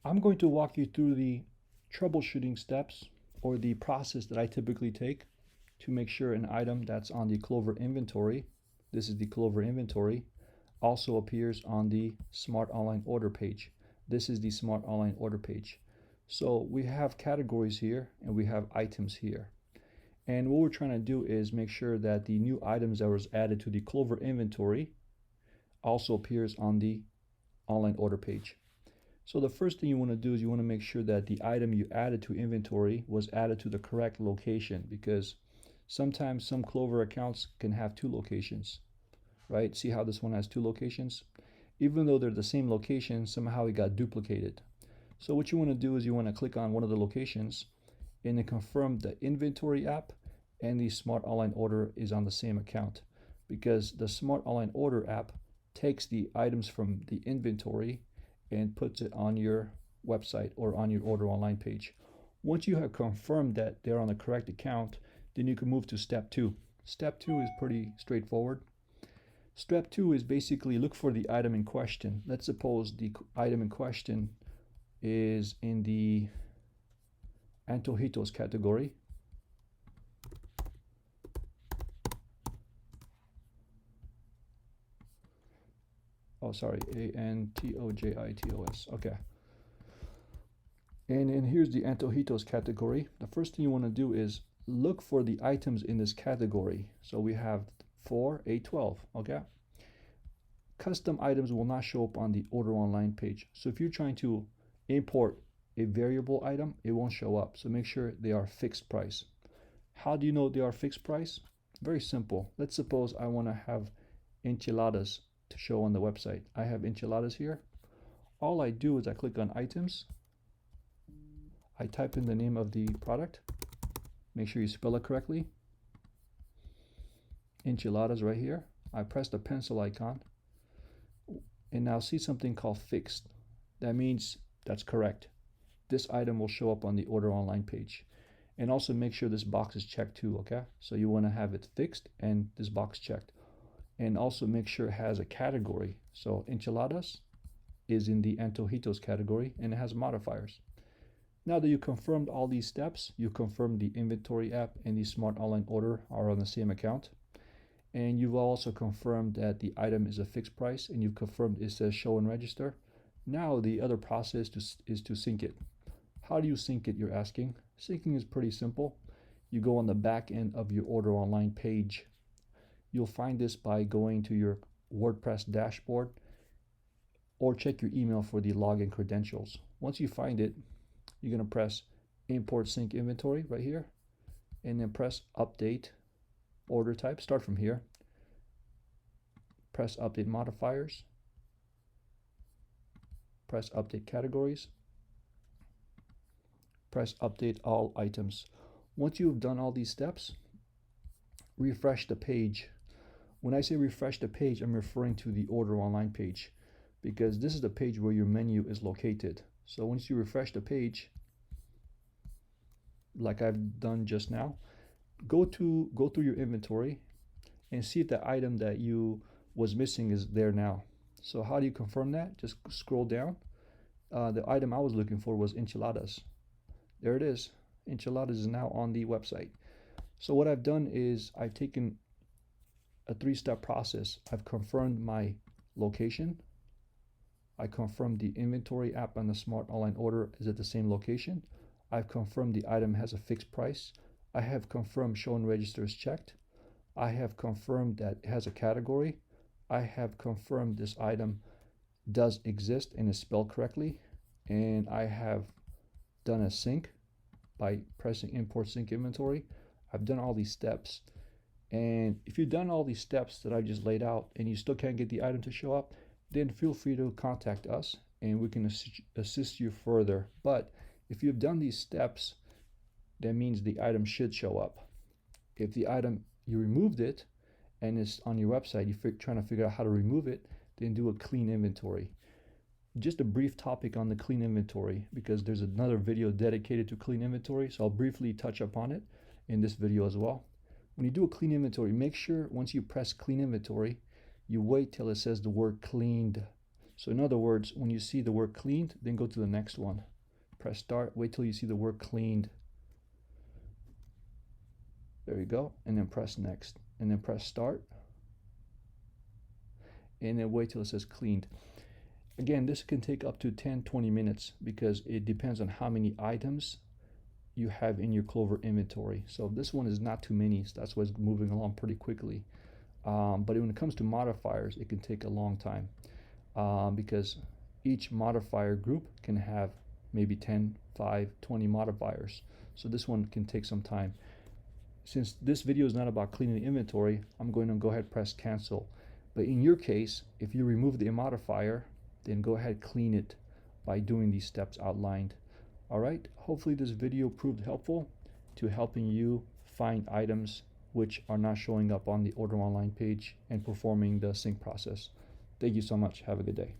I'm going to walk you through the troubleshooting steps or the process that I typically take to make sure an item that's on the Clover inventory, this is the Clover inventory, also appears on the Smart Online Order page. This is the Smart Online Order page. So we have categories here and we have items here. And what we're trying to do is make sure that the new items that was added to the Clover inventory also appears on the online order page. So the first thing you want to do is you want to make sure that the item you added to inventory was added to the correct location, because sometimes some Clover accounts can have two locations, right? See how this one has two locations? Even though they're the same location, somehow it got duplicated. So what you want to do is you want to click on one of the locations and then confirm the inventory app and the Smart Online Order is on the same account, because the Smart Online Order app takes the items from the inventory and puts it on your website or on your order online page. Once you have confirmed that they're on the correct account, then you can move to step 2. Step 2 is pretty straightforward. Step 2 is basically look for the item in question. Let's suppose the item in question is in the Antojitos category. Oh, sorry, Antojitos. Okay. And here's the Antojitos category. The first thing you want to do is look for the items in this category. So we have 4, 8, 12. Okay. Custom items will not show up on the order online page. So if you're trying to import a variable item, it won't show up. So make sure they are fixed price. How do you know they are fixed price? Very simple. Let's suppose I want to have enchiladas to show on the website. I have enchiladas here. All I do is I click on items. I type in the name of the product. Make sure you spell it correctly. Enchiladas right here. I press the pencil icon and now see something called fixed. That means that's correct. This item will show up on the order online page. And also make sure this box is checked too, okay? So you want to have it fixed and this box checked. And also make sure it has a category. So enchiladas is in the Antojitos category and it has modifiers. Now that you confirmed all these steps, you confirmed the inventory app and the Smart Online Order are on the same account. And you've also confirmed that the item is a fixed price and you've confirmed it says show and register. Now the other process is to sync it. How do you sync it, you're asking? Syncing is pretty simple. You go on the back end of your order online page. You'll find this by going to your WordPress dashboard or check your email for the login credentials. Once you find it, you're going to press import sync inventory right here and then press update order type. Start from here. Press update modifiers. Press update categories. Press update all items. Once you've done all these steps, refresh the page. When I say refresh the page, I'm referring to the order online page, because this is the page where your menu is located. So once you refresh the page, like I've done just now, go through your inventory and see if the item that you was missing is there now. So how do you confirm that? Just scroll down. The item I was looking for was enchiladas. There it is. Enchiladas is now on the website. So what I've done is I've taken a 3-step process. I've confirmed my location. I confirmed the inventory app and the Smart Online Order is at the same location. I've confirmed the item has a fixed price. I have confirmed show and register is checked. I have confirmed that it has a category. I have confirmed this item does exist and is spelled correctly. And I have done a sync by pressing import sync inventory. I've done all these steps. And if you've done all these steps that I just laid out and you still can't get the item to show up, then feel free to contact us and we can assist you further. But if you've done these steps, that means the item should show up. If the item, you removed it and it's on your website, you're trying to figure out how to remove it, then do a clean inventory. Just a brief topic on the clean inventory, because there's another video dedicated to clean inventory, so I'll briefly touch upon it in this video as well. When you do a clean inventory, make sure once you press clean inventory, you wait till it says the word cleaned. So in other words, when you see the word cleaned, then go to the next one. Press start, wait till you see the word cleaned. There you go, and then press next, and then press start, and then wait till it says cleaned. Again, this can take up to 10-20 minutes because it depends on how many items you have in your Clover inventory. So this one is not too many, so that's why it's moving along pretty quickly. But when it comes to modifiers, it can take a long time because each modifier group can have maybe 10, 5, 20 modifiers. So this one can take some time. Since this video is not about cleaning the inventory, I'm going to go ahead and press cancel. But in your case, if you remove the modifier, then go ahead and clean it by doing these steps outlined. All right, hopefully this video proved helpful to helping you find items which are not showing up on the order online page and performing the sync process. Thank you so much. Have a good day.